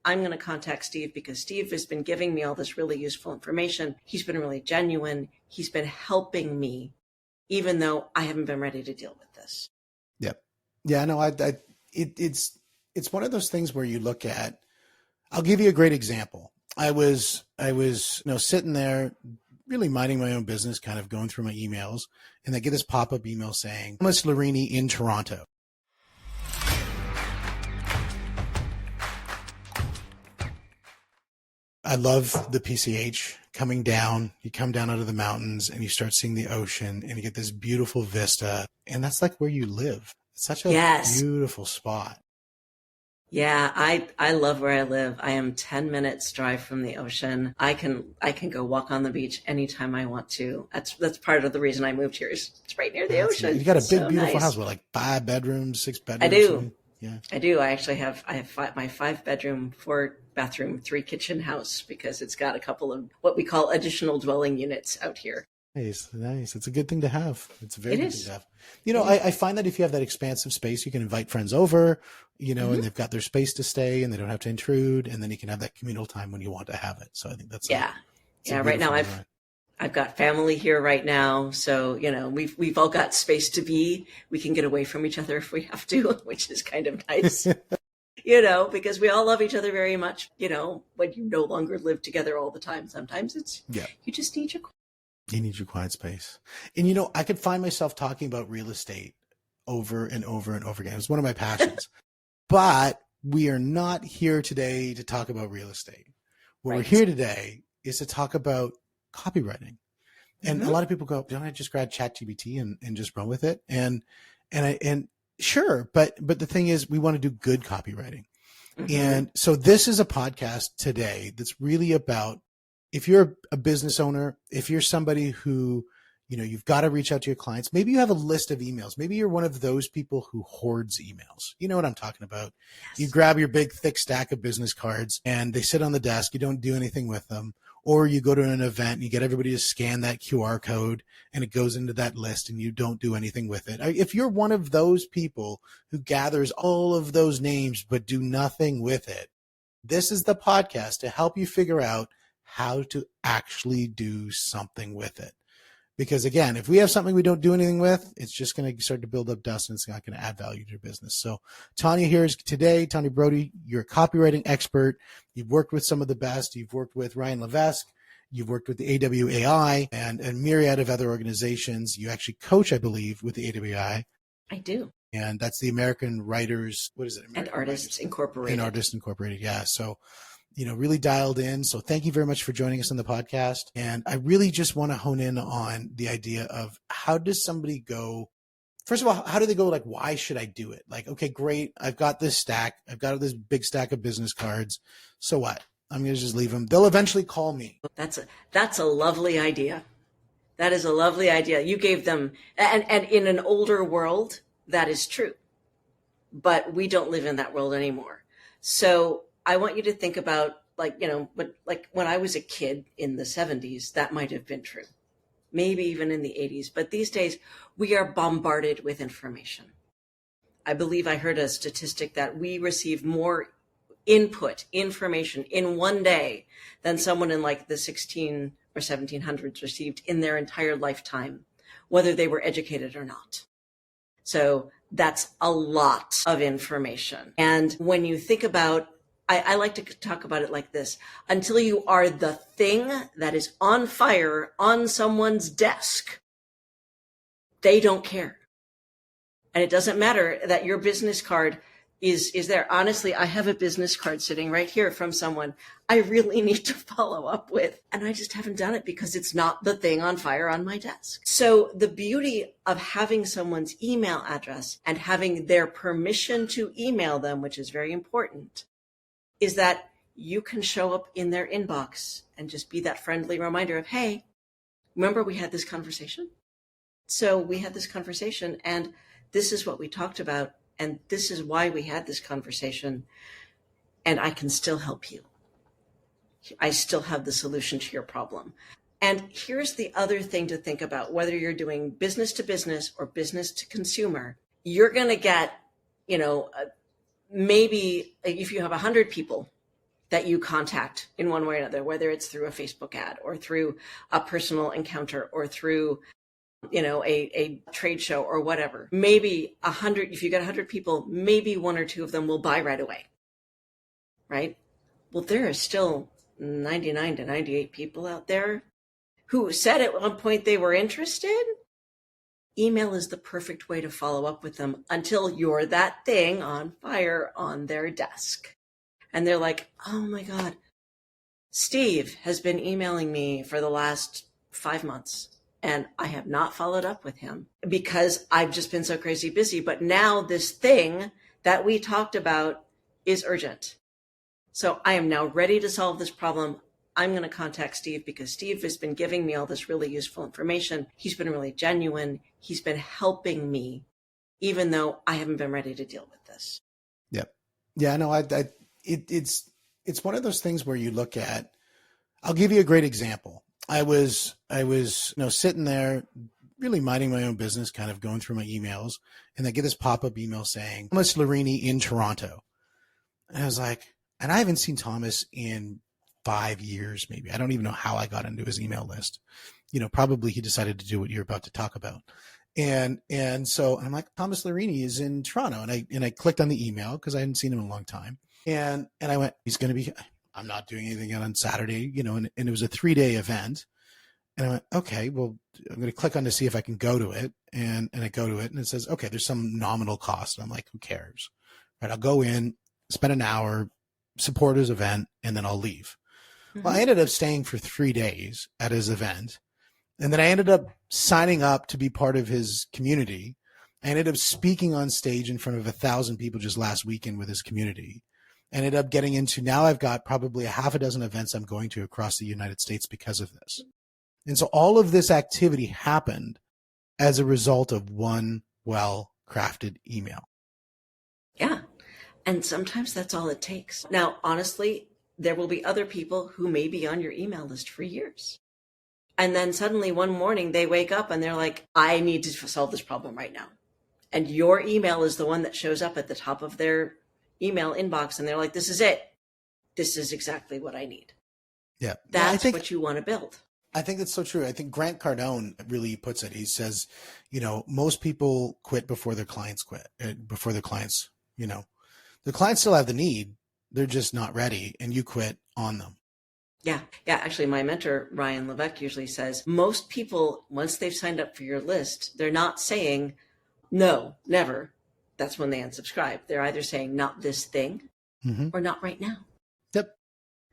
I'm going to contact Steve because Steve has been giving me all this really useful information. He's been really genuine. He's been helping me, even though I haven't been ready to deal with this. Yep. Yeah, no, it's one of those things where you look at, I'll give you a great example. I was, sitting there really minding my own business, kind of going through my emails, and I get this pop-up email saying, Thomas Larini in Toronto. I love the PCH coming down. You come down out of the mountains and you start seeing the ocean and you get this beautiful vista. And that's like where you live. It's such a beautiful spot. Yeah, I love where I live. I am 10 minutes drive from the ocean. I can go walk on the beach anytime I want to. That's part of the reason I moved here. It's right near the ocean. You got a big, beautiful house with like 5 bedrooms, 6 bedrooms. I do. Something. Yeah, I do. I actually have my 5 bedroom, 4 bathroom, 3 kitchen house because it's got a couple of what we call additional dwelling units out here. Nice. It's a good thing to have. It's a very good thing to have. I find that if you have that expansive space, you can invite friends over, and they've got their space to stay and they don't have to intrude. And then you can have that communal time when you want to have it. So I think that's right now I've got family here right now. So, we've all got space to be. We can get away from each other if we have to, which is kind of nice. Because we all love each other very much, when you no longer live together all the time. Sometimes you just need your quiet space. And, I could find myself talking about real estate over and over and over again. It's one of my passions. But we are not here today to talk about real estate. What we're here today is to talk about copywriting. And a lot of people go, don't I just grab ChatGPT and just run with it? And sure. But the thing is, we want to do good copywriting. And so this is a podcast today that's really about, if you're a business owner, if you're somebody who, you've got to reach out to your clients, maybe you have a list of emails. Maybe you're one of those people who hoards emails. You know what I'm talking about? Yes. You grab your big, thick stack of business cards and they sit on the desk. You don't do anything with them. Or you go to an event and you get everybody to scan that QR code and it goes into that list and you don't do anything with it. If you're one of those people who gathers all of those names but do nothing with it, this is the podcast to help you figure out how to actually do something with it. Because again, if we have something we don't do anything with, it's just going to start to build up dust and it's not going to add value to your business. So Tanya here is today. Tanya Brody, you're a copywriting expert. You've worked with some of the best. You've worked with Ryan Levesque. You've worked with the AWAI and a myriad of other organizations. You actually coach, I believe, with the AWAI. I do. And that's the American Writers, what is it? And Artists Incorporated. And Artists Incorporated, yeah. So really dialed in. So thank you very much for joining us on the podcast. And I really just want to hone in on the idea of how does somebody go, first of all, how do they go like, why should I do it? Like, okay, great. I've got this stack. I've got this big stack of business cards. So what? I'm going to just leave them. They'll eventually call me. That's a lovely idea. That is a lovely idea. You gave them, and in an older world, that is true. But we don't live in that world anymore. So I want you to think about like when I was a kid in the 70s, that might have been true. Maybe even in the 80s. But these days, we are bombarded with information. I believe I heard a statistic that we receive more information in one day than someone in like the 16 or 1700s received in their entire lifetime, whether they were educated or not. So that's a lot of information. And when you think about, I like to talk about it like this, until you are the thing that is on fire on someone's desk, they don't care. And it doesn't matter that your business card is there. Honestly, I have a business card sitting right here from someone I really need to follow up with. And I just haven't done it because it's not the thing on fire on my desk. So the beauty of having someone's email address and having their permission to email them, which is very important, is that you can show up in their inbox and just be that friendly reminder of, hey, remember we had this conversation? So we had this conversation and this is what we talked about. And this is why we had this conversation. And I can still help you. I still have the solution to your problem. And here's the other thing to think about, whether you're doing business to business or business to consumer, you're going to get, maybe if you have 100 people that you contact in one way or another, whether it's through a Facebook ad or through a personal encounter or through, a trade show or whatever. Maybe 100, if you get 100 people, maybe one or two of them will buy right away, right? Well, there are still 99 to 98 people out there who said at one point they were interested. Email is the perfect way to follow up with them until you're that thing on fire on their desk. And they're like, oh my God, Steve has been emailing me for the last 5 months and I have not followed up with him because I've just been so crazy busy. But now this thing that we talked about is urgent. So I am now ready to solve this problem. I'm going to contact Steve because Steve has been giving me all this really useful information. He's been really genuine. He's been helping me, even though I haven't been ready to deal with this. Yep. Yeah, no, it's one of those things where you look at, I'll give you a great example. I was, sitting there really minding my own business, kind of going through my emails, and I get this pop-up email saying, Thomas Larini in Toronto. And I was like, and I haven't seen Thomas in 5 years, maybe. I don't even know how I got into his email list. Probably he decided to do what you're about to talk about. And so I'm like, Thomas Larini is in Toronto. And I clicked on the email because I hadn't seen him in a long time. And I went, I'm not doing anything on Saturday, and it was a 3-day event. And I went, okay, well, I'm going to click on to see if I can go to it. And I go to it and it says, okay, there's some nominal cost. And I'm like, who cares? Right. I'll go in, spend an hour, support his event, and then I'll leave. Mm-hmm. Well, I ended up staying for 3 days at his event. And then I ended up signing up to be part of his community. I ended up speaking on stage in front of 1,000 people just last weekend with his community. I ended up getting into, now I've got probably a half a dozen events I'm going to across the United States because of this. And so all of this activity happened as a result of one well-crafted email. Yeah. And sometimes that's all it takes. Now, honestly, there will be other people who may be on your email list for years. And then suddenly one morning they wake up and they're like, I need to solve this problem right now. And your email is the one that shows up at the top of their email inbox. And they're like, this is it. This is exactly what I need. Yeah. That's what you want to build. I think that's so true. I think Grant Cardone really puts it. He says, most people quit before their clients quit, before their clients, the clients still have the need. They're just not ready, and you quit on them. Yeah. Actually, my mentor, Ryan Levesque, usually says most people, once they've signed up for your list, they're not saying, no, never. That's when they unsubscribe. They're either saying not this thing or not right now. Yep.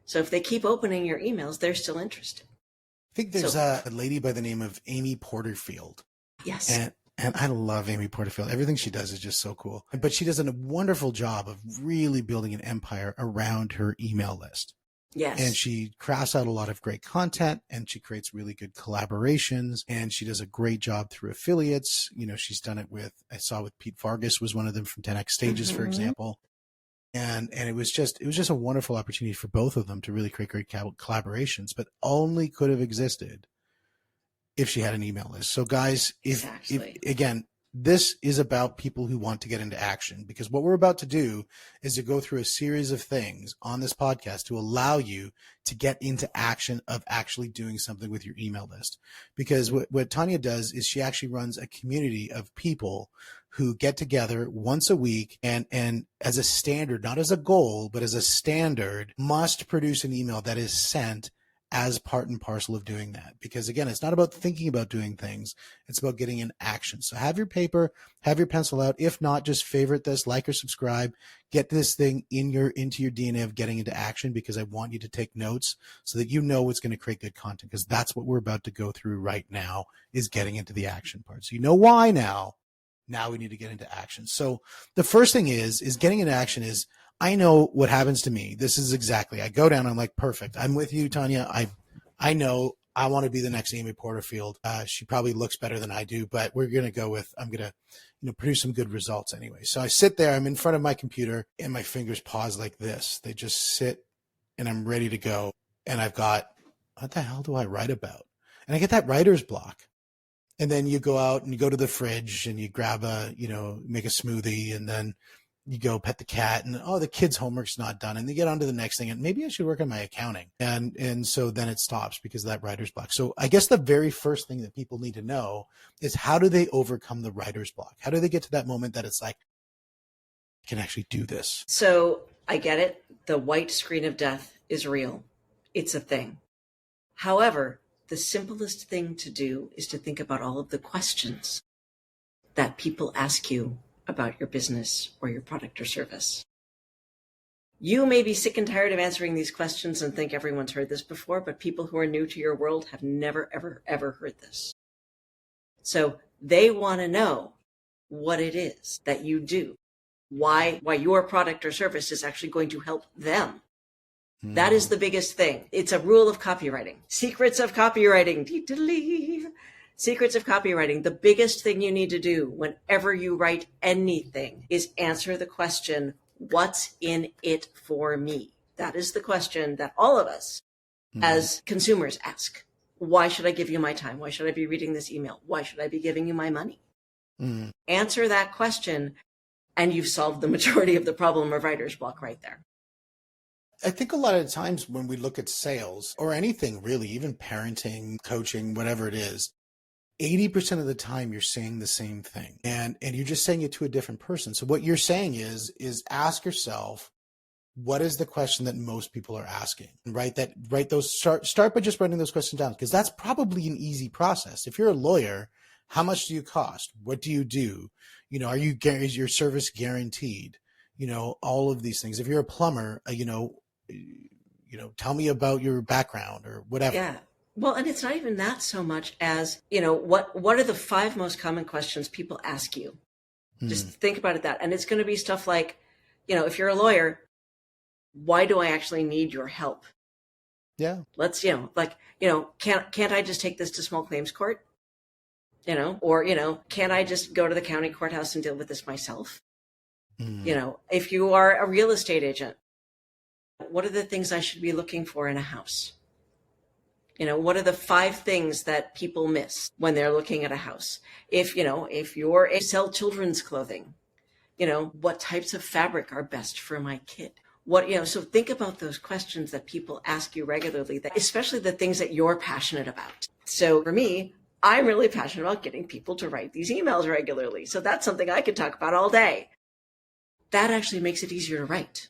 So if they keep opening your emails, they're still interested. I think there's a lady by the name of Amy Porterfield. Yes. And I love Amy Porterfield. Everything she does is just so cool. But she does a wonderful job of really building an empire around her email list. Yes. And she crafts out a lot of great content, and she creates really good collaborations, and she does a great job through affiliates. She's done it I saw with Pete Vargas was one of them from 10X Stages, for example. And it was just a wonderful opportunity for both of them to really create great collaborations, but only could have existed if she had an email list. So guys, if again, this is about people who want to get into action, because what we're about to do is to go through a series of things on this podcast to allow you to get into action of actually doing something with your email list. Because what Tanya does is she actually runs a community of people who get together once a week and as a standard, not as a goal, but as a standard, must produce an email that is sent as part and parcel of doing that. Because again, it's not about thinking about doing things. It's about getting in action. So have your paper, have your pencil out. If not, just favorite this, like or subscribe, get this thing into your DNA of getting into action, because I want you to take notes so that you know what's going to create good content, because that's what we're about to go through right now, is getting into the action part. So you know why now. Now we need to get into action. So the first thing is getting into action is, I know what happens to me. This is exactly, I go down, I'm like, perfect. I'm with you, Tanya. I know I want to be the next Amy Porterfield. She probably looks better than I do, but we're going to go with, I'm going to, produce some good results anyway. So I sit there, I'm in front of my computer, and my fingers pause like this. They just sit, and I'm ready to go. And I've got, what the hell do I write about? And I get that writer's block. And then you go out and you go to the fridge and you grab make a smoothie, and then you go pet the cat and, oh, the kid's homework's not done. And they get on to the next thing. And maybe I should work on my accounting. And so then it stops because of that writer's block. So I guess the very first thing that people need to know is, how do they overcome the writer's block? How do they get to that moment that it's like, I can actually do this? So I get it. The white screen of death is real. It's a thing. However, the simplest thing to do is to think about all of the questions that people ask you about your business or your product or service. You may be sick and tired of answering these questions and think everyone's heard this before, but people who are new to your world have never, ever, ever heard this. So they want to know what it is that you do, why your product or service is actually going to help them. That is the biggest thing. It's a rule of copywriting. Secrets of copywriting. Secrets of copywriting. The biggest thing you need to do whenever you write anything is answer the question, what's in it for me? That is the question that all of us as consumers ask. Why should I give you my time? Why should I be reading this email? Why should I be giving you my money? Answer that question, and you've solved the majority of the problem of writer's block right there. I think a lot of times when we look at sales or anything really, even parenting, coaching, whatever it is, 80% of the time you're saying the same thing, and you're just saying it to a different person. So what you're saying is ask yourself, what is the question that most people are asking? Start by just writing those questions down, because that's probably an easy process. If you're a lawyer, how much do you cost? What do you do? Is your service guaranteed? All of these things. If you're a plumber, tell me about your background or whatever. Yeah. Well, and it's not even that so much as, what are the 5 most common questions people ask you? Just think about it that. And it's going to be stuff like, if you're a lawyer, why do I actually need your help? Yeah. Let's, can't I just take this to small claims court? Or, can't I just go to the county courthouse and deal with this myself? If you are a real estate agent, what are the things I should be looking for in a house? What are the 5 things that people miss when they're looking at a house? If you sell children's clothing, what types of fabric are best for my kid? So think about those questions that people ask you regularly, especially the things that you're passionate about. So for me, I'm really passionate about getting people to write these emails regularly. So that's something I could talk about all day. That actually makes it easier to write.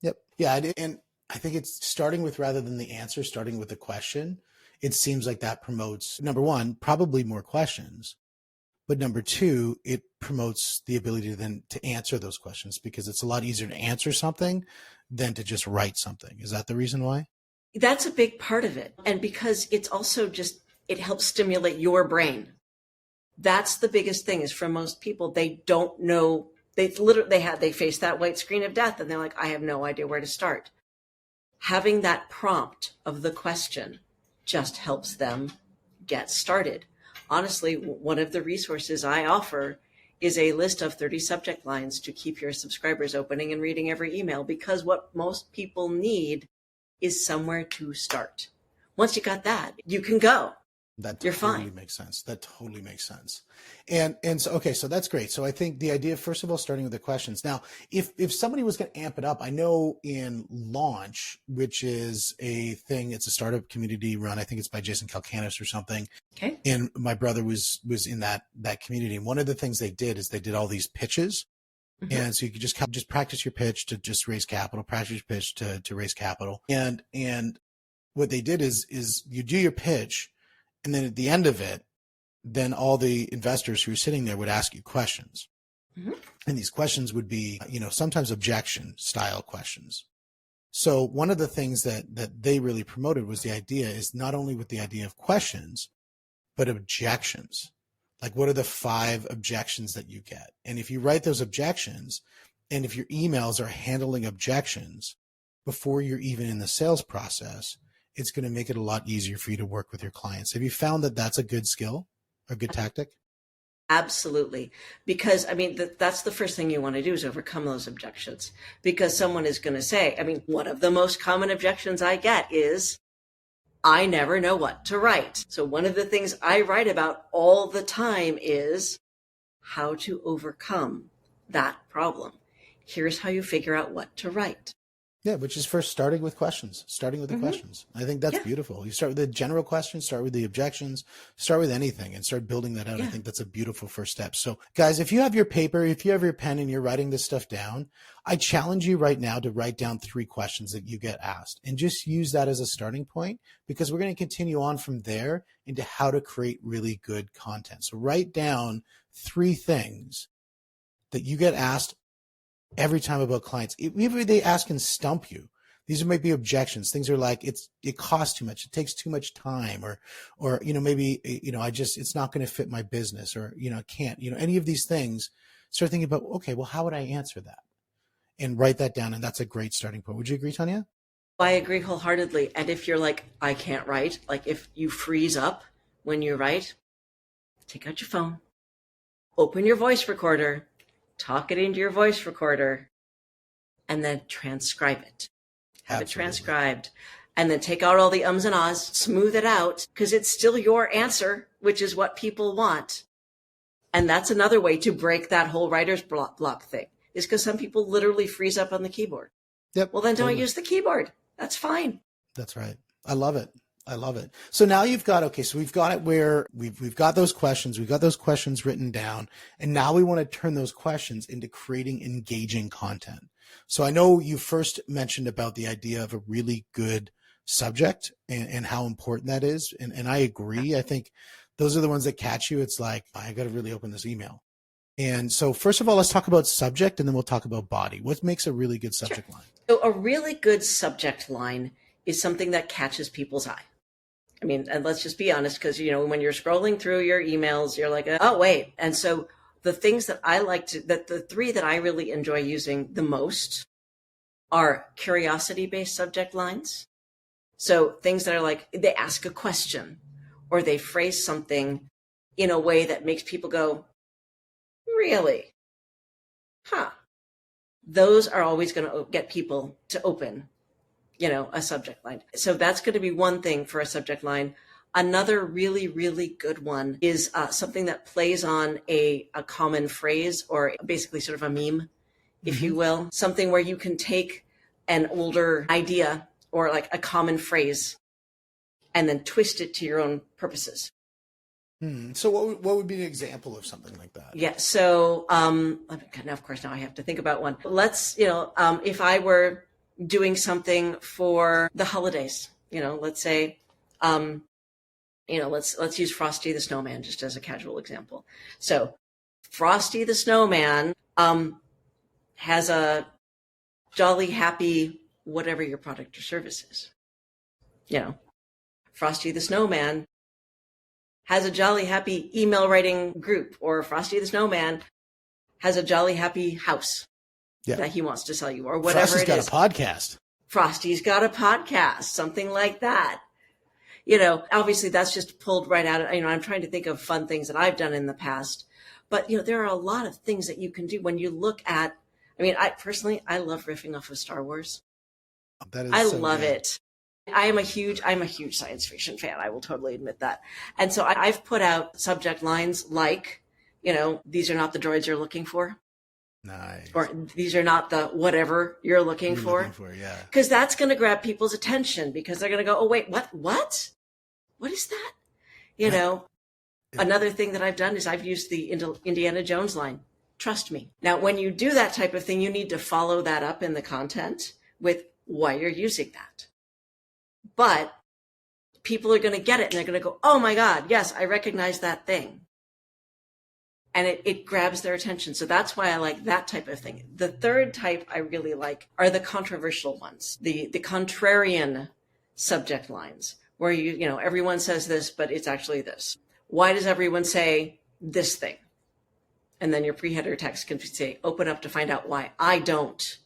Yep. Yeah. And I think it's starting with, rather than the answer, starting with the question. It seems like that promotes, number one, probably more questions, but number 2, it promotes the ability then to answer those questions, because it's a lot easier to answer something than to just write something. Is that the reason why? That's a big part of it. And because it's also it helps stimulate your brain. That's the biggest thing, is for most people, they don't know. They face that white screen of death and they're like, I have no idea where to start. Having that prompt of the question just helps them get started. Honestly, one of the resources I offer is a list of 30 subject lines to keep your subscribers opening and reading every email, because what most people need is somewhere to start. Once you got that, you can go. You're fine. Makes sense. That totally makes sense. And so, okay, so that's great. So I think the idea, first of all, starting with the questions. Now, if somebody was going to amp it up, I know in Launch, which is a thing, it's a startup community run. I think it's by Jason Calcanis or something. Okay. And my brother was in that community. And one of the things they did is they did all these pitches. And so you could just practice your pitch to just raise capital, practice your pitch to raise capital. And what they did is you do your pitch, and then at the end of it, then all the investors who are sitting there would ask you questions. And these questions would be, sometimes objection style questions. So one of the things that they really promoted was the idea is not only with the idea of questions, but objections. Like, what are the 5 objections that you get? And if you write those objections, and if your emails are handling objections before you're even in the sales process, it's going to make it a lot easier for you to work with your clients. Have you found that that's a good skill, a good tactic? Absolutely. Because, that's the first thing you want to do, is overcome those objections. Because someone is going to say, one of the most common objections I get is, I never know what to write. So one of the things I write about all the time is how to overcome that problem. Here's how you figure out what to write. Yeah, which is first starting with questions, starting with the questions. I think that's beautiful. You start with the general questions, start with the objections, start with anything and start building that out. I think that's a beautiful first step. So guys, if you have your paper, if you have your pen and you're writing this stuff down, I challenge you right now to write down 3 questions that you get asked and just use that as a starting point, because we're going to continue on from there into how to create really good content. So write down 3 things that you get asked every time about clients. Even if they ask and stump you, these might be objections. Things are like, it costs too much. It takes too much time, or, maybe, it's not going to fit my business, or, I can't, any of these things. Start thinking about, okay, well, how would I answer that? And write that down. And that's a great starting point. Would you agree, Tanya? I agree wholeheartedly. And if you're like, I can't write, like if you freeze up when you write, take out your phone, open your voice recorder, talk it into your voice recorder, and then transcribe it. Have it transcribed. And then take out all the ums and ahs, smooth it out, because it's still your answer, which is what people want. And that's another way to break that whole writer's block thing, is because some people literally freeze up on the keyboard. Yep. Well, then don't use the keyboard. That's fine. That's right. I love it. I love it. So now you've got, so we've got it where we've got those questions. We've got those questions written down. And now we want to turn those questions into creating engaging content. So I know you first mentioned about the idea of a really good subject and how important that is. And I agree. I think those are the ones that catch you. It's like, I got to really open this email. And so first of all, let's talk about subject, and then we'll talk about body. What makes a really good subject line? So a really good subject line is something that catches people's eye. I mean, and let's just be honest, because, when you're scrolling through your emails, you're like, oh, wait. And so the things that I like the 3 that I really enjoy using the most are curiosity-based subject lines. So things that are like, they ask a question or they phrase something in a way that makes people go, really? Huh. Those are always going to get people to open a subject line. So that's going to be one thing for a subject line. Another really, really good one is something that plays on a common phrase, or basically sort of a meme, if you will. Something where you can take an older idea or like a common phrase and then twist it to your own purposes. So what would be an example of something like that? Yeah. So now, of course, now I have to think about one. Let's, if I were doing something for the holidays, let's say, let's use Frosty the Snowman just as a casual example. So Frosty the Snowman has a jolly, happy, whatever your product or service is. Frosty the Snowman has a jolly, happy email writing group, or Frosty the Snowman has a jolly, happy house that he wants to sell you, or whatever Frosty's it is. got a podcast. Frosty's got a podcast, something like that. Obviously that's just pulled right out of, I'm trying to think of fun things that I've done in the past, but there are a lot of things that you can do when you look at, I personally love riffing off of Star Wars. I love it. I'm a huge science fiction fan. I will totally admit that. And so I've put out subject lines like, these are not the droids you're looking for. Nice. Or these are not the whatever you're looking for. Yeah. Because that's going to grab people's attention, because they're going to go, oh, wait, what? What is that? Another thing that I've done is I've used the Indiana Jones line. Trust me. Now, when you do that type of thing, you need to follow that up in the content with why you're using that. But people are going to get it and they're going to go, oh my God, yes, I recognize that thing. And it grabs their attention. So that's why I like that type of thing. The third type I really like are the controversial ones, the contrarian subject lines, where everyone says this, but it's actually this. Why does everyone say this thing? And then your pre-header text can say, open up to find out why I don't,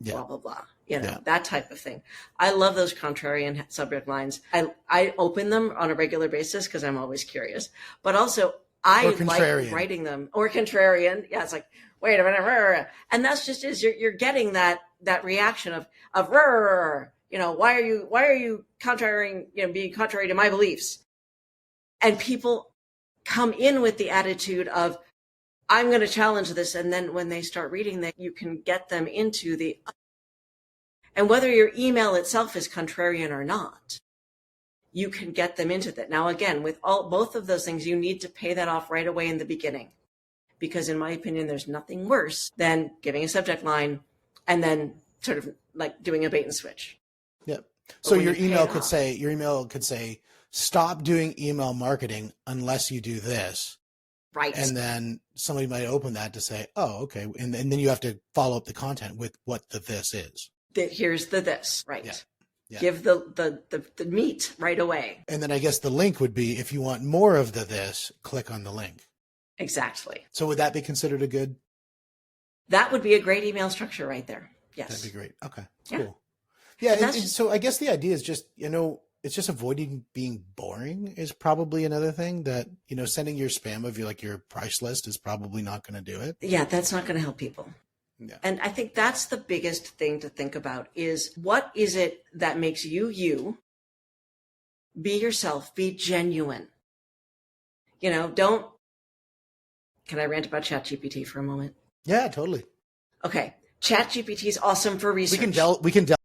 blah, blah, blah. That type of thing. I love those contrarian subject lines. I open them on a regular basis because I'm always curious, but also I like writing them. Or contrarian. Yeah, it's like, wait a minute. And that's just you're getting that reaction of why are you contraring, being contrary to my beliefs? And people come in with the attitude of, I'm going to challenge this. And then when they start reading that, you can get them into the, and whether your email itself is contrarian or not, you can get them into that. Now, again, with both of those things, you need to pay that off right away in the beginning. Because in my opinion, there's nothing worse than giving a subject line and then sort of like doing a bait and switch. Yep. So your email could say, stop doing email marketing unless you do this. Right. And then somebody might open that to say, oh, okay. And then you have to follow up the content with what the this is. Here's the this, right. Yeah. Yeah. Give the meat right away. And then I guess the link would be, if you want more of the this, click on the link. Exactly. So would that be considered a good? That would be a great email structure right there. Yes. That'd be great. Okay. Yeah. Cool. Yeah. And so I guess the idea is just, it's just avoiding being boring is probably another thing that, sending your spam of your price list is probably not going to do it. Yeah. That's not going to help people. Yeah. And I think that's the biggest thing to think about is what is it that makes you, be yourself, be genuine. Can I rant about ChatGPT for a moment? Yeah, totally. Okay. ChatGPT is awesome for research. We can delve.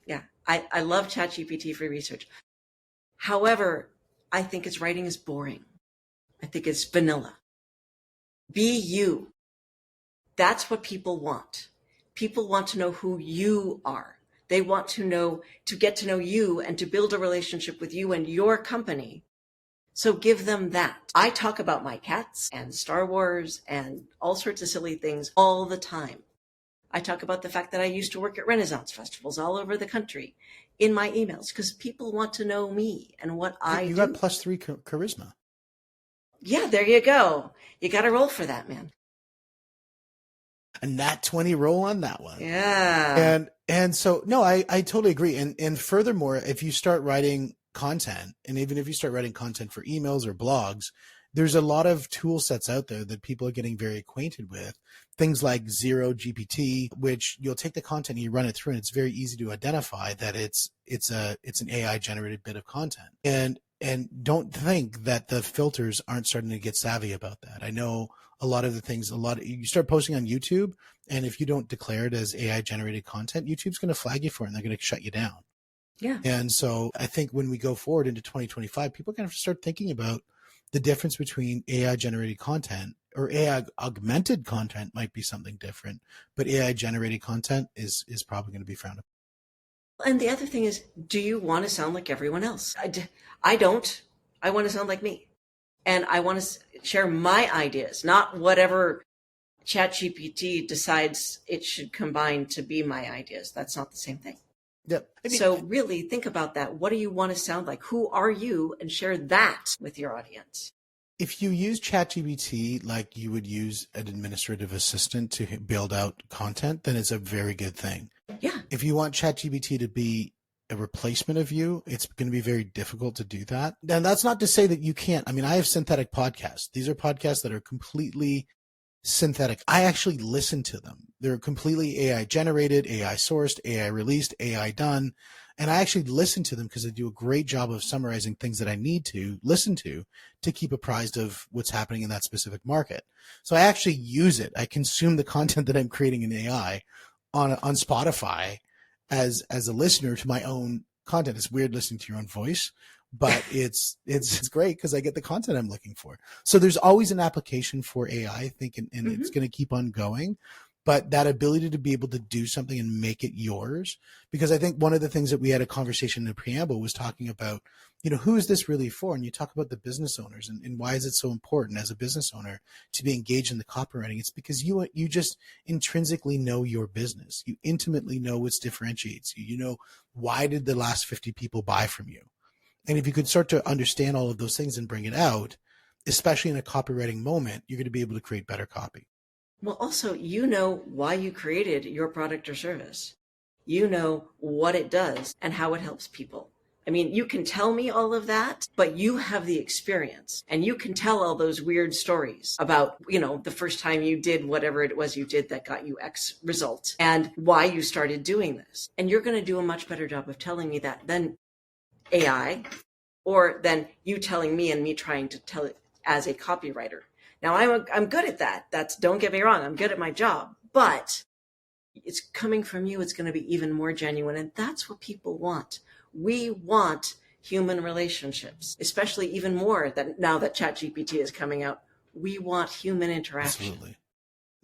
Yeah. I love ChatGPT for research. However, I think its writing is boring. I think it's vanilla. Be you. That's what people want. People want to know who you are. They want to get to know you and to build a relationship with you and your company. So give them that. I talk about my cats and Star Wars and all sorts of silly things all the time. I talk about the fact that I used to work at Renaissance festivals all over the country in my emails because people want to know me and what I do. You got +3 charisma. Yeah, there you go. You got to roll for that, man. A nat 20 roll on that one. Yeah. And so, no, I totally agree. And furthermore, if you start writing content, and even if you start writing content for emails or blogs, there's a lot of tool sets out there that people are getting very acquainted with. Things like Zero GPT, which you'll take the content and you run it through, and it's very easy to identify that it's an AI generated bit of content. And don't think that the filters aren't starting to get savvy about that. I know a lot of the things, you start posting on YouTube, and if you don't declare it as AI generated content, YouTube's going to flag you for it and they're going to shut you down. Yeah. And so I think when we go forward into 2025, people are going to have to start thinking about the difference between AI generated content, or AI augmented content might be something different, but AI generated content is probably going to be frowned upon. And the other thing is, do you want to sound like everyone else? I don't. I want to sound like me. And I want to share my ideas, not whatever ChatGPT decides it should combine to be my ideas. That's not the same thing. Yep. So really think about that. What do you want to sound like? Who are you? And share that with your audience. If you use ChatGPT like you would use an administrative assistant to build out content, then it's a very good thing. Yeah. If you want ChatGPT to be a replacement of you, it's going to be very difficult to do that. And that's not to say that you can't. I mean, I have synthetic podcasts. These are podcasts that are completely synthetic. I actually listen to them. They're completely AI generated, AI sourced, AI released, AI done. And I actually listen to them because they do a great job of summarizing things that I need to listen to keep apprised of what's happening in that specific market. So I actually use it. I consume the content that I'm creating in AI on Spotify as a listener to my own content. It's weird listening to your own voice, but it's great because I get the content I'm looking for. So there's always an application for AI, I think, and mm-hmm. It's going to keep on going. But that ability to be able to do something and make it yours, because I think one of the things that we had a conversation in the preamble was talking about, who is this really for? And you talk about the business owners and why is it so important as a business owner to be engaged in the copywriting? It's because you just intrinsically know your business. You intimately know what differentiates you. You know, why did the last 50 people buy from you? And if you could start to understand all of those things and bring it out, especially in a copywriting moment, you're going to be able to create better copy. Well, also, you know why you created your product or service. You know what it does and how it helps people. I mean, you can tell me all of that, but you have the experience and you can tell all those weird stories about, the first time you did whatever it was you did that got you X result and why you started doing this. And you're going to do a much better job of telling me that than AI, or than you telling me and me trying to tell it as a copywriter. Now I'm good at that. Don't get me wrong. I'm good at my job, but it's coming from you. It's going to be even more genuine. And that's what people want. We want human relationships, especially even more that now that ChatGPT is coming out. We want human interaction. Absolutely.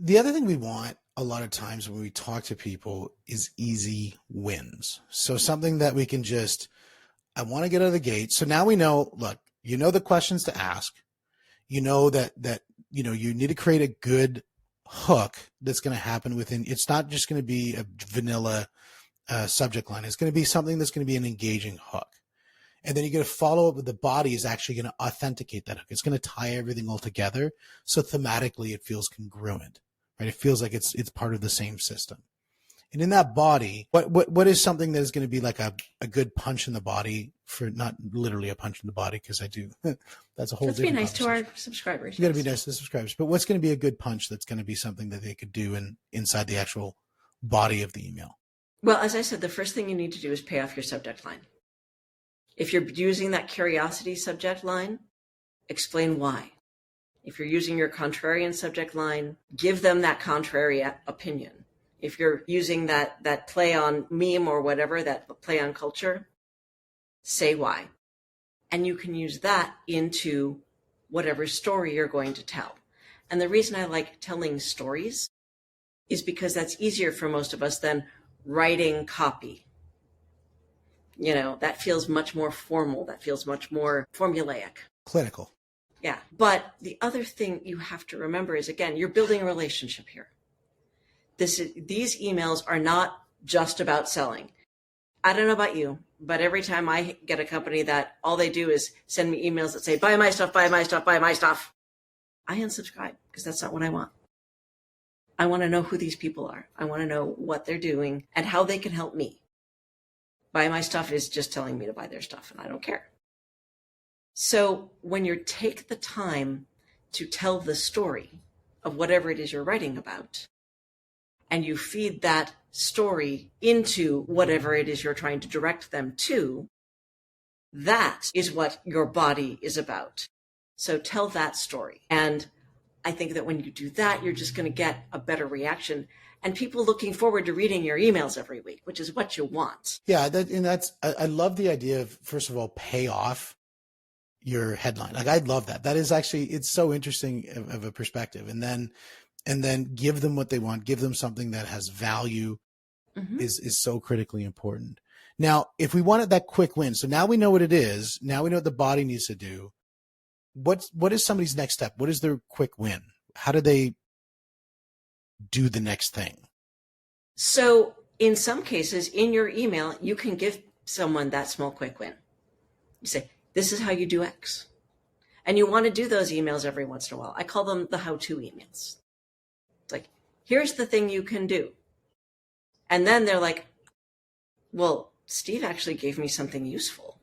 The other thing we want a lot of times when we talk to people is easy wins. So something that we can just, I want to get out of the gate. So now we know, look, you know the questions to ask. You know that you know you need to create a good hook that's going to happen within. It's not just going to be a vanilla subject line. It's going to be something that's going to be an engaging hook. And then you're going to follow up with the body is actually going to authenticate that hook. It's going to tie everything all together. So thematically, it feels congruent, right? It feels like it's part of the same system. And in that body, what is something that is going to be like a good punch in the body, for not literally a punch in the body, because I do. That's a whole Let's different be nice to our conversation. subscribers. You got to be nice to the subscribers. But what's going to be a good punch that's going to be something that they could do inside the actual body of the email? Well, as I said, the first thing you need to do is pay off your subject line. If you're using that curiosity subject line, explain why. If you're using your contrarian subject line, give them that contrary opinion. If you're using that play on meme or whatever, that play on culture, say why. And you can use that into whatever story you're going to tell. And the reason I like telling stories is because that's easier for most of us than writing copy. You know, that feels much more formal. That feels much more formulaic. Clinical. Yeah. But the other thing you have to remember is, again, you're building a relationship here. These emails are not just about selling. I don't know about you, but every time I get a company that all they do is send me emails that say, buy my stuff, buy my stuff, buy my stuff, I unsubscribe because that's not what I want. I want to know who these people are. I want to know what they're doing and how they can help me. Buy my stuff is just telling me to buy their stuff, and I don't care. So when you take the time to tell the story of whatever it is you're writing about, and you feed that story into whatever it is you're trying to direct them to, that is what your body is about. So tell that story. And I think that when you do that, you're just going to get a better reaction and people looking forward to reading your emails every week, which is what you want. Yeah, I love the idea of, first of all, pay off your headline. Like, I love that. That is actually, it's so interesting of a perspective. And then give them what they want, give them something that has value, is so critically important. Now, if we wanted that quick win, so now we know what it is, now we know what the body needs to do. What is somebody's next step? What is their quick win? How do they do the next thing? So in some cases, in your email, you can give someone that small quick win. You say, this is how you do X. And you want to do those emails every once in a while. I call them the how-to emails. It's like, here's the thing you can do. And then they're like, well, Steve actually gave me something useful.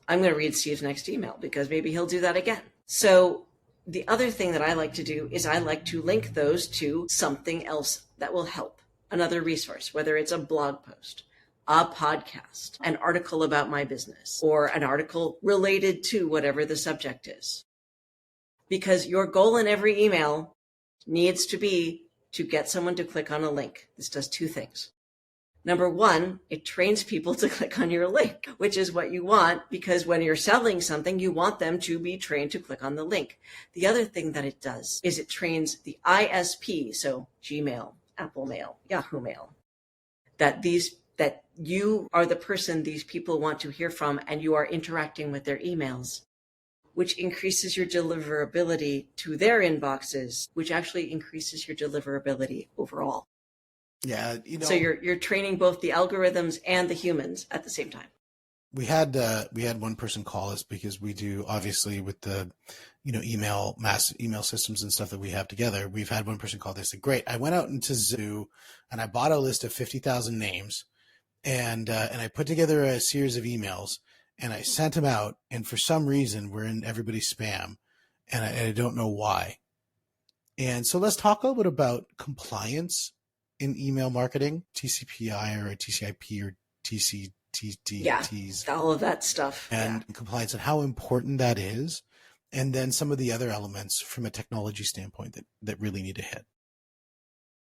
I'm going to read Steve's next email because maybe he'll do that again. So the other thing that I like to do is I like to link those to something else that will help. Another resource, whether it's a blog post, a podcast, an article about my business, or an article related to whatever the subject is. Because your goal in every email needs to be to get someone to click on a link. This does two things. Number one, it trains people to click on your link, which is what you want, because when you're selling something, you want them to be trained to click on the link. The other thing that it does is it trains the ISP, so Gmail, Apple Mail, Yahoo Mail, that you are the person these people want to hear from and you are interacting with their emails, which increases your deliverability to their inboxes, which actually increases your deliverability overall. Yeah, so you're training both the algorithms and the humans at the same time. We had one person call us because we do, obviously, with the mass email systems and stuff that we have together. We've had one person call. They said, "Great, I went out into Zoo and I bought a list of 50,000 names, and I put together a series of emails and I sent them out. And for some reason, we're in everybody's spam, and I don't know why. And so let's talk a little bit about compliance in email marketing, TCPI or TCIP or TCTTs. Yeah, all of that stuff. And compliance and how important that is. and then some of the other elements from a technology standpoint that really need to hit?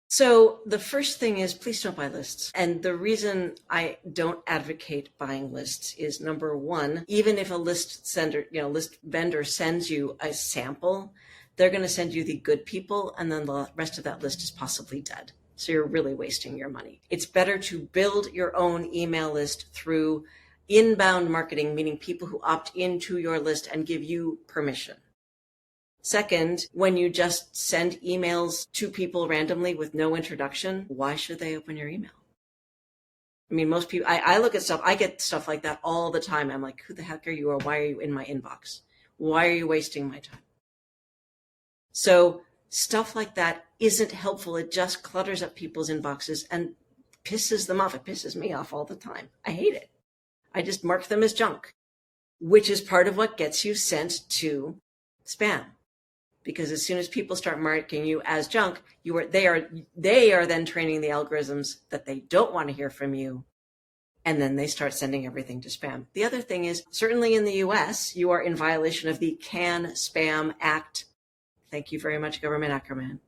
So the first thing is, please don't buy lists. And the reason I don't advocate buying lists is, number one, even if a list vendor sends you a sample, they're going to send you the good people, and then the rest of that list is possibly dead. So you're really wasting your money. It's better to build your own email list through inbound marketing, meaning people who opt into your list and give you permission. Second, when you just send emails to people randomly with no introduction, why should they open your email? I mean, most people, I look at stuff, I get stuff like that all the time. I'm like, who the heck are you, or why are you in my inbox? Why are you wasting my time? So stuff like that isn't helpful. It just clutters up people's inboxes and pisses them off. It pisses me off all the time. I hate it. I just mark them as junk, which is part of what gets you sent to spam. Because as soon as people start marking you as junk, they are then training the algorithms that they don't want to hear from you, and then they start sending everything to spam. The other thing is, certainly in the US, you are in violation of the Can Spam Act. Thank you very much, government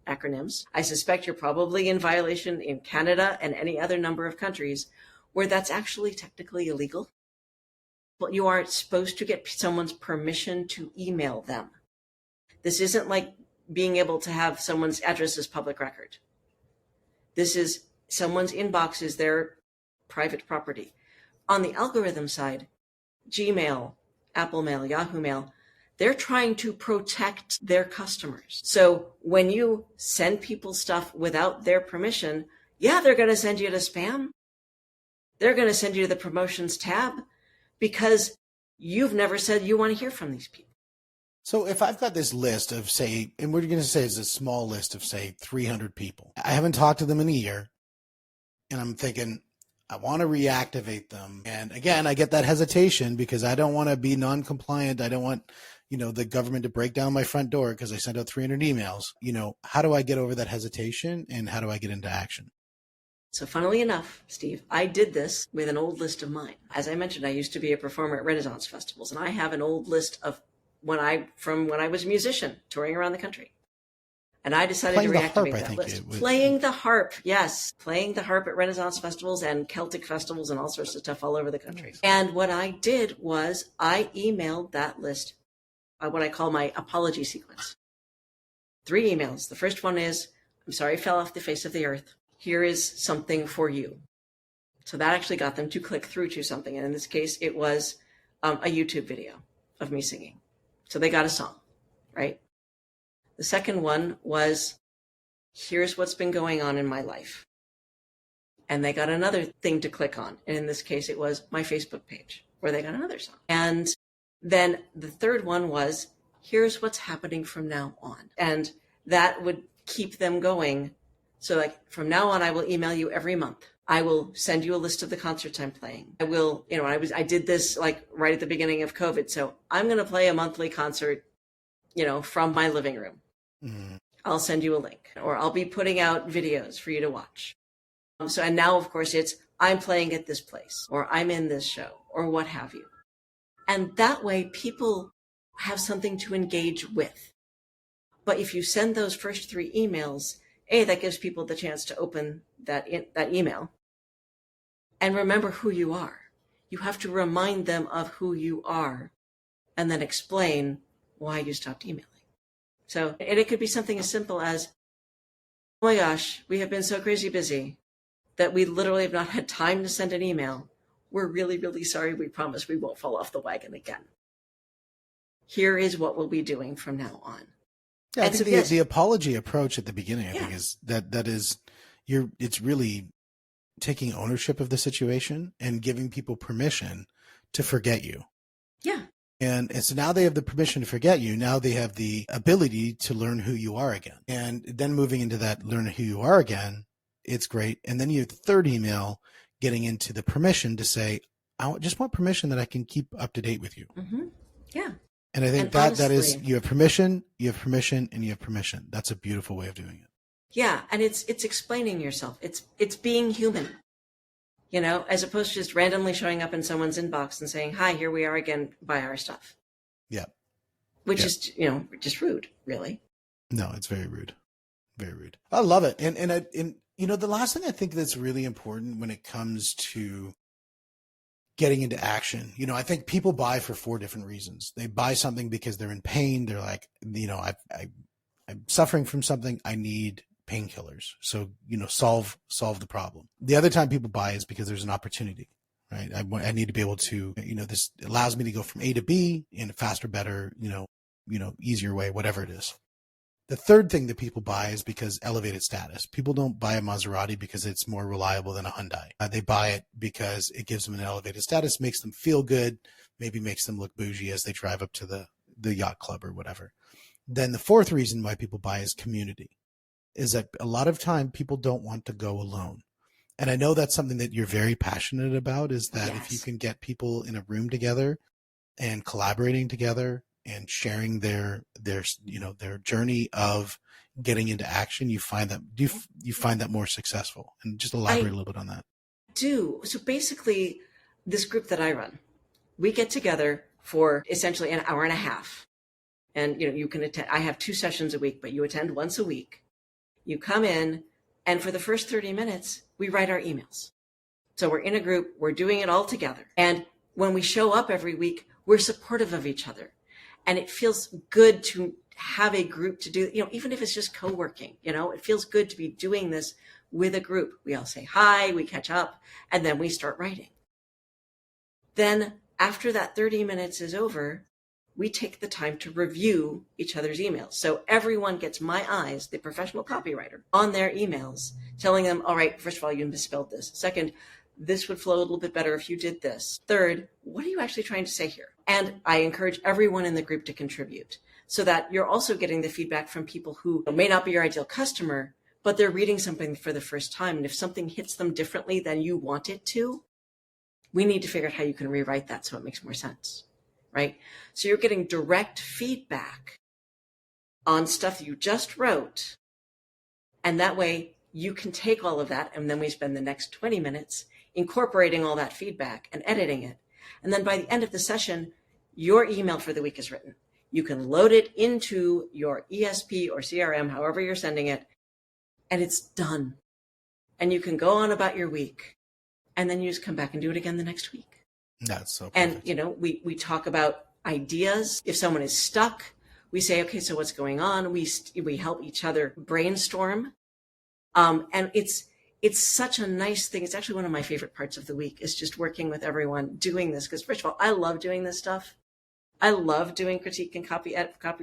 acronyms. I suspect you're probably in violation in Canada and any other number of countries where that's actually technically illegal. But you are supposed to get someone's permission to email them. This isn't like being able to have someone's address as public record. This is someone's inbox is their private property. On the algorithm side, Gmail, Apple Mail, Yahoo Mail, they're trying to protect their customers. So when you send people stuff without their permission, yeah, they're going to send you to spam. They're going to send you to the promotions tab because you've never said you want to hear from these people. So if I've got this list of, say, and we're going to say it's a small list of, say, 300 people. I haven't talked to them in a year, and I'm thinking, I want to reactivate them. And again, I get that hesitation because I don't want to be non-compliant. I don't want, the government to break down my front door because I sent out 300 emails. How do I get over that hesitation, and how do I get into action? So funnily enough, Steve, I did this with an old list of mine. As I mentioned, I used to be a performer at Renaissance festivals, and I have an old list of from when I was a musician touring around the country. And I decided to reactivate that list. Playing the harp, yes. Playing the harp at Renaissance festivals and Celtic festivals and all sorts of stuff all over the country. Nice. And what I did was I emailed that list, what I call my apology sequence. 3 emails. The first one is, I'm sorry I fell off the face of the earth. Here is something for you. So that actually got them to click through to something. And in this case, it was a YouTube video of me singing. So they got a song, right? The second one was, here's what's been going on in my life. And they got another thing to click on. And in this case, it was my Facebook page, where they got another song. And then the third one was, here's what's happening from now on. And that would keep them going. So like, from now on, I will email you every month. I will send you a list of the concerts I'm playing. I will, I did this like right at the beginning of COVID. So I'm going to play a monthly concert, from my living room. Mm. I'll send you a link, or I'll be putting out videos for you to watch. And now, of course, it's I'm playing at this place, or I'm in this show, or what have you. And that way people have something to engage with. But if you send those first 3 emails, that gives people the chance to open that email and remember who you are. You have to remind them of who you are and then explain why you stopped emailing. So, and it could be something as simple as, oh my gosh, we have been so crazy busy that we literally have not had time to send an email. We're really, really sorry. We promise we won't fall off the wagon again. Here is what we'll be doing from now on. Yeah, I think the apology approach at the beginning, I think is that is it's really taking ownership of the situation and giving people permission to forget you. Yeah. And so now they have the permission to forget you. Now they have the ability to learn who you are again. And then moving into that learn who you are again, it's great. And then you have the third email getting into the permission to say, I just want permission that I can keep up to date with you. Mm-hmm. Yeah. And I think that is, you have permission, and you have permission. That's a beautiful way of doing it. Yeah. And it's explaining yourself. It's being human, as opposed to just randomly showing up in someone's inbox and saying, hi, here we are again, buy our stuff. Yeah. which is, just rude, really. No, it's very rude. Very rude. I love it. And the last thing I think that's really important when it comes to getting into action, I think people buy for 4 different reasons. They buy something because they're in pain. They're like, I'm suffering from something. I need painkillers. So, solve the problem. The other time people buy is because there's an opportunity, right? I need to be able to, this allows me to go from A to B in a faster, better, easier way, whatever it is. The third thing that people buy is because elevated status. People don't buy a Maserati because it's more reliable than a Hyundai. They buy it because it gives them an elevated status, makes them feel good, maybe makes them look bougie as they drive up to the yacht club or whatever. Then the fourth reason why people buy is community, is that a lot of time people don't want to go alone. And I know that's something that you're very passionate about, is that if you can get people in a room together and collaborating together and sharing their journey of getting into action, you find that more successful. And just elaborate a little bit on that. So basically, this group that I run, we get together for essentially an hour and a half. And you can attend. I have 2 sessions a week, but you attend once a week. You come in, and for the first 30 minutes, we write our emails. So we're in a group, we're doing it all together. And when we show up every week, we're supportive of each other. And it feels good to have a group to do, even if it's just co-working, it feels good to be doing this with a group. We all say hi, we catch up, and then we start writing. Then after that 30 minutes is over, we take the time to review each other's emails. So everyone gets my eyes, the professional copywriter, on their emails, telling them, all right, first of all, you misspelled this. Second, this would flow a little bit better if you did this. Third, what are you actually trying to say here? And I encourage everyone in the group to contribute so that you're also getting the feedback from people who may not be your ideal customer, but they're reading something for the first time. And if something hits them differently than you want it to, we need to figure out how you can rewrite that so it makes more sense, right? So you're getting direct feedback on stuff you just wrote. And that way you can take all of that, and then we spend the next 20 minutes incorporating all that feedback and editing it. And then by the end of the session, your email for the week is written. You can load it into your ESP or CRM, however you're sending it, and it's done. And you can go on about your week, and then you just come back and do it again the next week. That's so perfect. And, we talk about ideas. If someone is stuck, we say, okay, so what's going on? We help each other brainstorm. And it's such a nice thing. It's actually one of my favorite parts of the week, is just working with everyone doing this. Because first of all, I love doing this stuff. I love doing critique and copy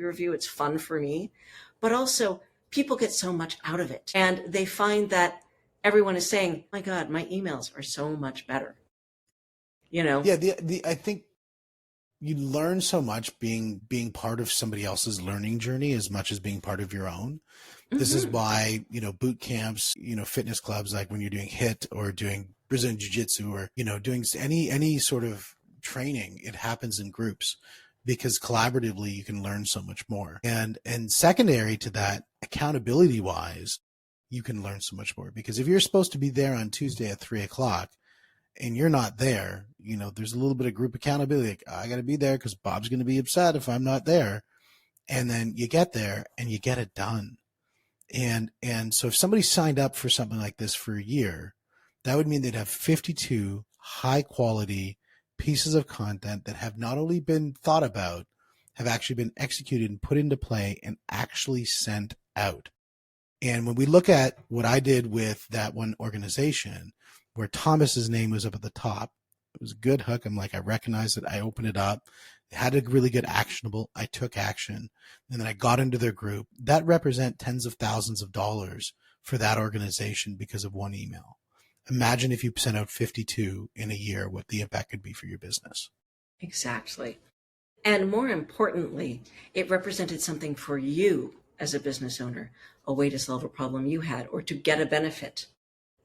review. It's fun for me. But also, people get so much out of it. And they find that everyone is saying, my God, my emails are so much better. Yeah, I think you learn so much being part of somebody else's learning journey as much as being part of your own. This is why, boot camps, fitness clubs, like when you're doing HIIT or doing Brazilian Jiu-Jitsu or, doing any sort of training, it happens in groups, because collaboratively you can learn so much more. And secondary to that, accountability wise, you can learn so much more, because if you're supposed to be there on Tuesday at 3:00 and you're not there, there's a little bit of group accountability. Like, I got to be there because Bob's going to be upset if I'm not there. And then you get there and you get it done. And so if somebody signed up for something like this for a year, that would mean they'd have 52 high quality pieces of content that have not only been thought about, have actually been executed and put into play and actually sent out. And when we look at what I did with that one organization, where Thomas's name was up at the top, it was a good hook. I'm like, I recognized it. I opened it up. It had a really good actionable. I took action, and then I got into their group. That represent tens of thousands of dollars for that organization because of one email. Imagine if you sent out 52 in a year, what the impact could be for your business. Exactly. And more importantly, it represented something for you as a business owner, a way to solve a problem you had or to get a benefit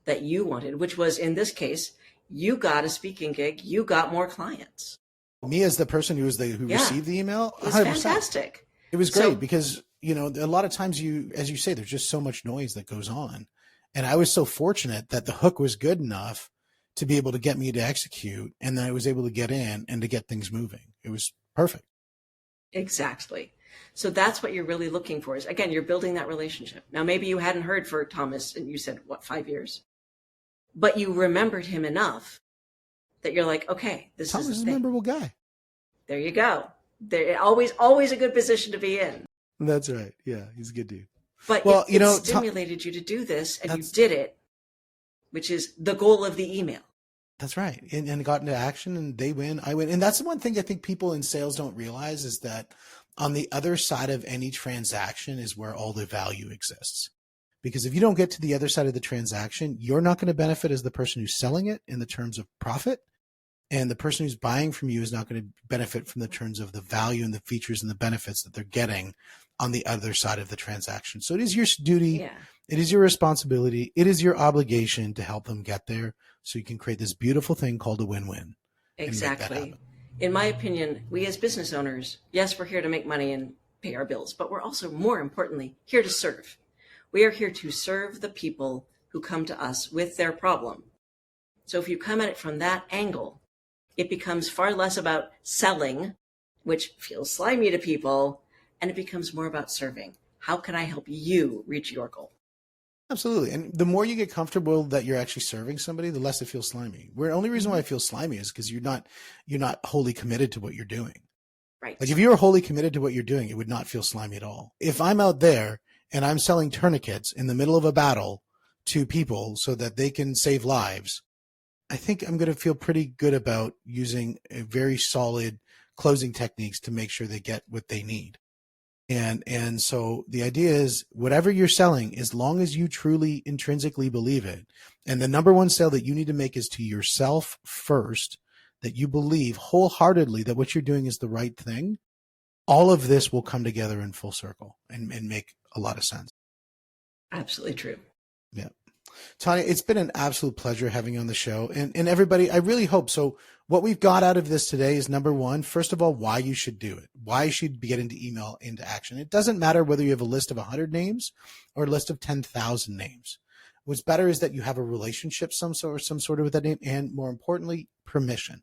that you wanted, which was, in this case, you got a speaking gig, you got more clients. Me as the person who received the email, it was 100%. Fantastic. It was great because, a lot of times as you say, there's just so much noise that goes on. And I was so fortunate that the hook was good enough to be able to get me to execute. And then I was able to get in and to get things moving. It was perfect. Exactly. So that's what you're really looking for is, again, you're building that relationship. Now, maybe you hadn't heard for Thomas and you said, what, 5 years? But you remembered him enough that you're like, okay, this Thomas is is a a thing. memorable guy. There you go. There, always a good position to be in. That's right. Yeah, he's a good dude. But Well, it stimulated you to do this, and you did it, which is the goal of the email. That's right. And got into action, and they win, I win. And that's the one thing I think people in sales don't realize is that on the other side of any transaction is where all the value exists. Because if you don't get to the other side of the transaction, you're not going to benefit as the person who's selling it in the terms of profit. And the person who's buying from you is not going to benefit from the terms of the value and the features and the benefits that they're getting on the other side of the transaction. So it is your duty. Yeah. It is your responsibility. It is your obligation to help them get there so you can create this beautiful thing called a win-win. Exactly. In my opinion, we as business owners, yes, we're here to make money and pay our bills, but we're also, more importantly, here to serve. We are here to serve the people who come to us with their problem. So if you come at it from that angle, it becomes far less about selling, which feels slimy to people, and it becomes more about serving. How can I help you reach your goal? Absolutely. And the more you get comfortable that you're actually serving somebody, the less it feels slimy. The only reason why it feels slimy is because you're not wholly committed to what you're doing. Right. Like if you were wholly committed to what you're doing, it would not feel slimy at all. If I'm out there and I'm selling tourniquets in the middle of a battle to people so that they can save lives, I think I'm going to feel pretty good about using a very solid closing techniques to make sure they get what they need. And so the idea is whatever you're selling, as long as you truly intrinsically believe it, and the number one sale that you need to make is to yourself first, that you believe wholeheartedly that what you're doing is the right thing, all of this will come together in full circle and make a lot of sense. Absolutely true. Yeah. Tanya, it's been an absolute pleasure having you on the show. And everybody, I really hope so. What we've got out of this today is number one, first of all, why you should do it. Why you should get into email into action. It doesn't matter whether you have a list of 100 names or a list of 10,000 names. What's better is that you have a relationship some sort of with that name, and more importantly, permission.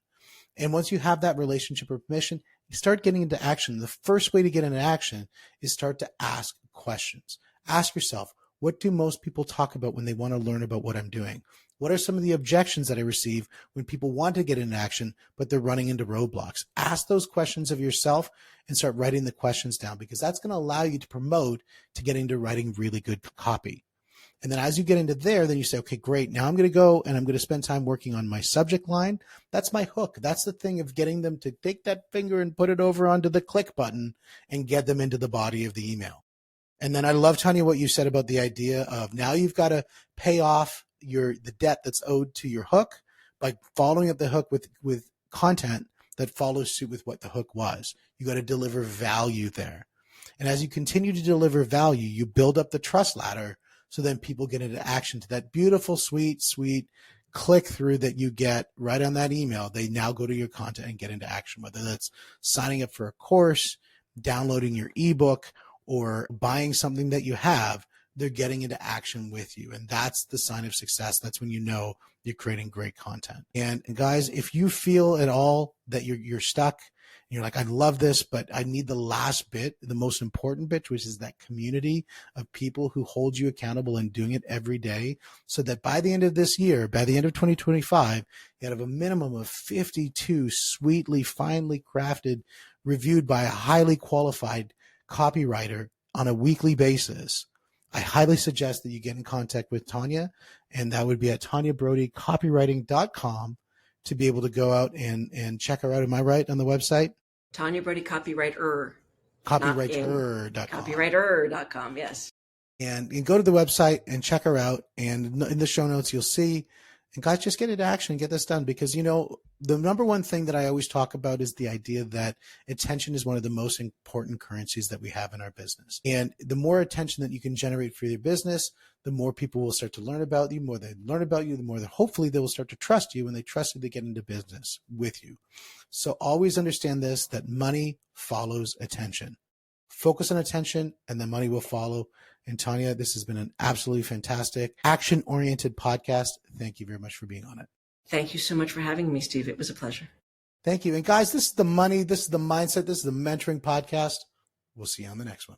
And once you have that relationship or permission, you start getting into action. The first way to get into action is start to ask questions. Ask yourself, what do most people talk about when they want to learn about what I'm doing? What are some of the objections that I receive when people want to get into action, but they're running into roadblocks? Ask those questions of yourself and start writing the questions down, because that's going to allow you to promote to getting to writing really good copy. And then as you get into there, then you say, okay, great. Now I'm going to go and I'm going to spend time working on my subject line. That's my hook. That's the thing of getting them to take that finger and put it over onto the click button and get them into the body of the email. And then I love, Tanya, what you said about the idea of now you've got to pay off the debt that's owed to your hook by following up the hook with content that follows suit with what the hook was. You got to deliver value there. And as you continue to deliver value, you build up the trust ladder. So then people get into action to that beautiful, sweet click through that you get right on that email. They now go to your content and get into action, whether that's signing up for a course, downloading your ebook, or buying something that you have. They're getting into action with you. And that's the sign of success. That's when you know you're creating great content. And guys, if you feel at all that you're stuck, and you're like, I love this, but I need the last bit, the most important bit, which is that community of people who hold you accountable and doing it every day, so that by the end of this year, by the end of 2025, you have a minimum of 52 sweetly, finely crafted, reviewed by a highly qualified copywriter on a weekly basis. I highly suggest that you get in contact with Tanya, and that would be at TanyaBrodyCopywriting.com to be able to go out and check her out. Am I right on the website? Tanya Brody Copywriter. Copywriter.com. Copywriter.com, yes. And go to the website and check her out. And in the show notes, you'll see. And guys, just get into action and get this done, because, you know, the number one thing that I always talk about is the idea that attention is one of the most important currencies that we have in our business. And the more attention that you can generate for your business, the more people will start to learn about you. The more they learn about you, the more that hopefully they will start to trust you. When they trust you, they get into business with you. So always understand this, that money follows attention. Focus on attention and the money will follow. And Tanya, this has been an absolutely fantastic, action-oriented podcast. Thank you very much for being on it. Thank you so much for having me, Steve. It was a pleasure. Thank you. And guys, this is the money. This is the mindset. This is the mentoring podcast. We'll see you on the next one.